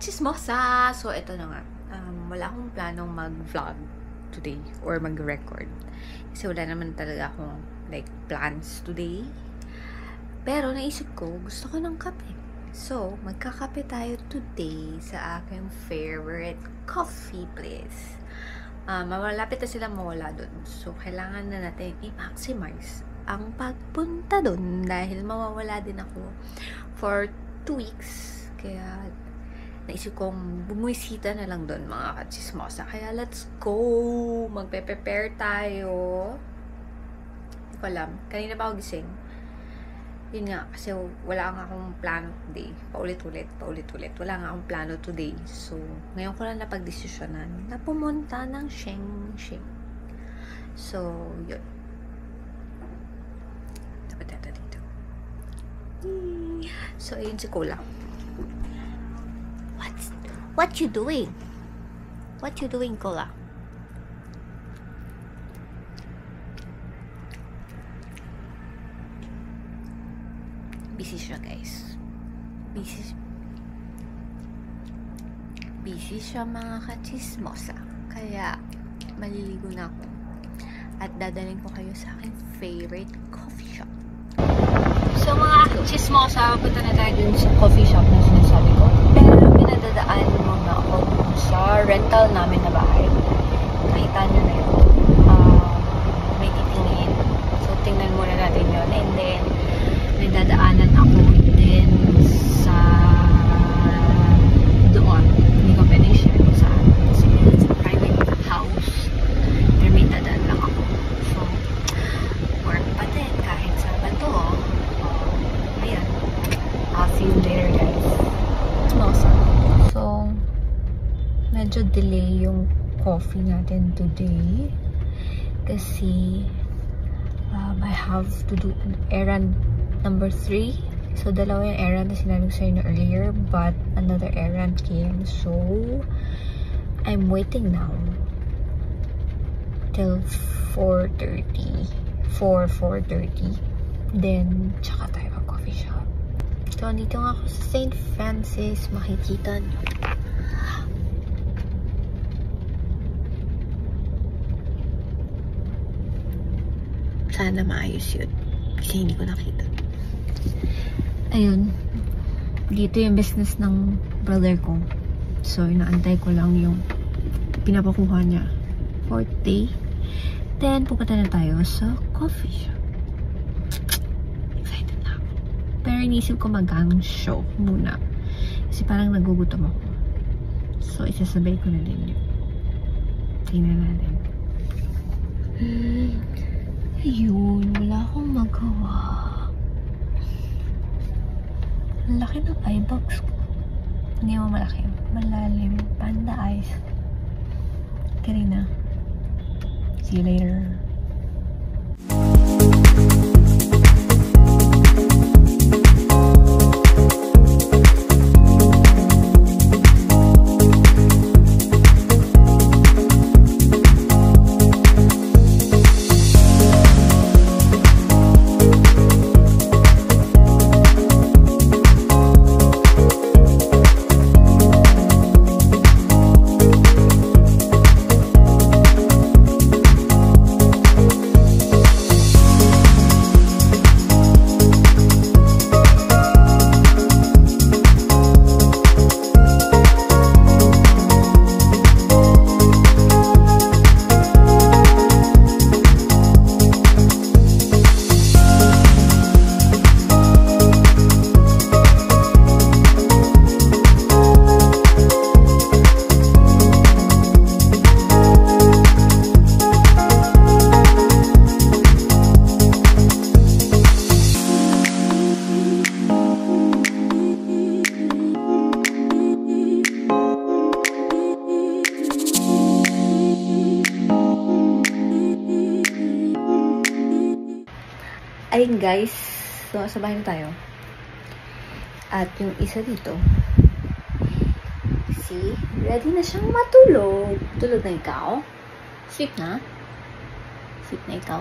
chismosa! So, ito na nga. Wala akong planong mag-vlog today or mag-record. Kasi wala naman talaga akong like plans today. Pero naisip ko, gusto ko ng kape. So, magkakape tayo today sa aking favorite coffee place. Malapit na sila mawala dun. So, kailangan na natin i-maximize ang pagpunta dun dahil mawawala din ako for 2 weeks. Kaya, naisip kong bumisita na lang dun mga kachismosa. Kaya, let's go! Magpe-prepare tayo. Hindi ko alam. Kanina pa ako gising. Yun nga, kasi wala nga akong plano today. Paulit-ulit. Wala nga akong plano today. So, ngayon ko lang napag-desisyonan na pumunta ng Sheng Sheng. So, yun. Dapat dito. So, ayun si Cola. What you doing? What you doing, Cola? Busy siya, guys. Busy siya, mga kachismosa. Kaya, maliligo na ako. At dadaling ko kayo sa aking favorite coffee shop. So, mga kachismosa, punta na tayo dun sa coffee shop na sinasabi ko. Pero, pinadadaan muna ako sa rental namin na bahay. Nakita nyo na yun. May titingin. So, tingnan muna natin yun. And then, may dadaanan ako din sa doon. Hindi ko pwede share kung saan. Kasi it's a private house. Pero may dadaan lang ako. So, work pa din kahit sa bato. Ayan. I'll see you later, guys. Awesome. So, medyo delay yung coffee natin today. Kasi, I have to do an errand number 3. So, dalawa yung errand na sinabi ko sa inyo earlier, but another errand came. So, I'm waiting now till 4:30. Then, tsaka tayo ang coffee shop. So, dito nga ako sa St. Francis. Makikita nyo. Sana maayos yun. Kasi hindi ko nakita. Ayun. Dito yung business ng brother ko. So, inaantay ko lang yung pinapakuha niya. 4th day. Then, pupunta na tayo sa coffee shop. Excited na ako. Pero inisip ko mag-gang show muna. Kasi parang nagugutom ako. So, isasabay ko na din yun. Tingnan natin. Ayun, wala akong magawa. Ang laki ng eye box ko. Hindi mo malaki. Malalim. Panda eyes. Karina. See you later. Ayun guys, so sa bahay na tayo. At yung isa dito, see, ready na siyang matulog. Tulog na ikaw? Sleep na? Sleep na ikaw?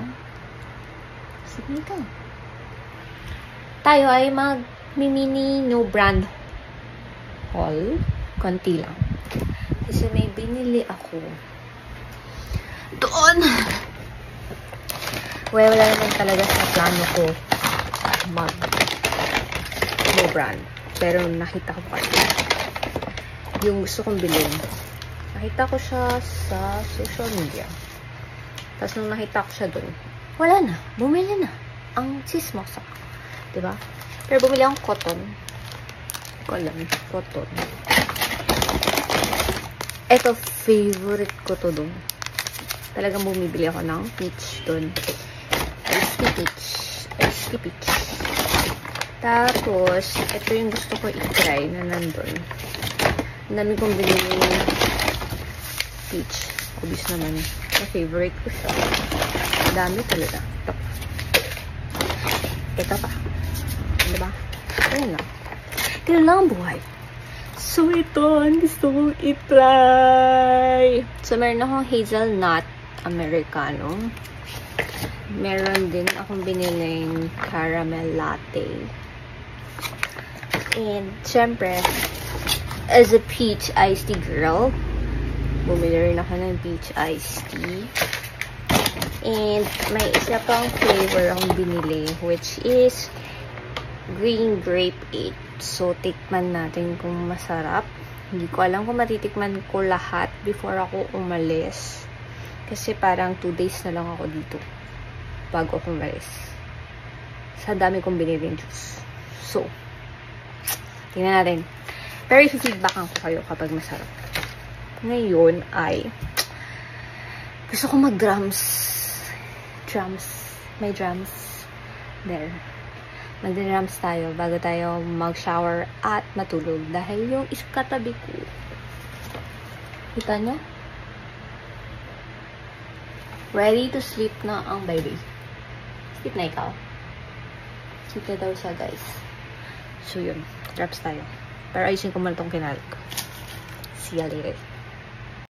Sleep na ikaw? Tayo ay mag-mini no brand haul. konti lang. Kasi may binili ako doon. Well, wala naman talaga sa plano ko mag no brand. Pero nakita ko kasi yung gusto kong bilhin. Nakita ko siya sa social media. Tapos nung nakita ko siya doon, wala na. Bumili na. Ang chismosa. Diba? Pero bumili akong cotton. Hindi ko alam. Cotton. Ito, favorite ko to doon. Talagang bumibili ako ng peach doon. Ice peach. Tapos, ito yung gusto ko i-try na nandun. Ang dami kong binili peach. Obvious naman eh. Favorite ko siya. Ang dami talaga. Ito pa. Diba? Ayun lang. Ganun lang ang buhay. So, ito ang gusto kong i-try. So, meron akong hazelnut Americano. Meron din akong biniling caramel latte. And, syempre, as a peach iced tea girl, bumili rin ako ng peach iced tea. And, may isa pang flavor akong binili, which is green grape 8. So, tikman natin kung masarap. Hindi ko alam kung matitikman ko lahat before ako umalis. Kasi parang 2 days na lang ako dito bago ako umalis. Sa dami kong biniling juice. So, tingnan natin. Pero i-feedbackan ko kayo kapag masarap. Ngayon ay gusto ko mag-drums. May drums. There. Mag-drums tayo bago tayo mag-shower at matulog. Dahil yung katabi ko. Kita nyo? Ready to sleep na ang baby. Sleep na ikaw. Sleep na daw siya, guys. So, yun. Drums tayo. Pero ayusin ko muna itong kinalit ko. See ya later.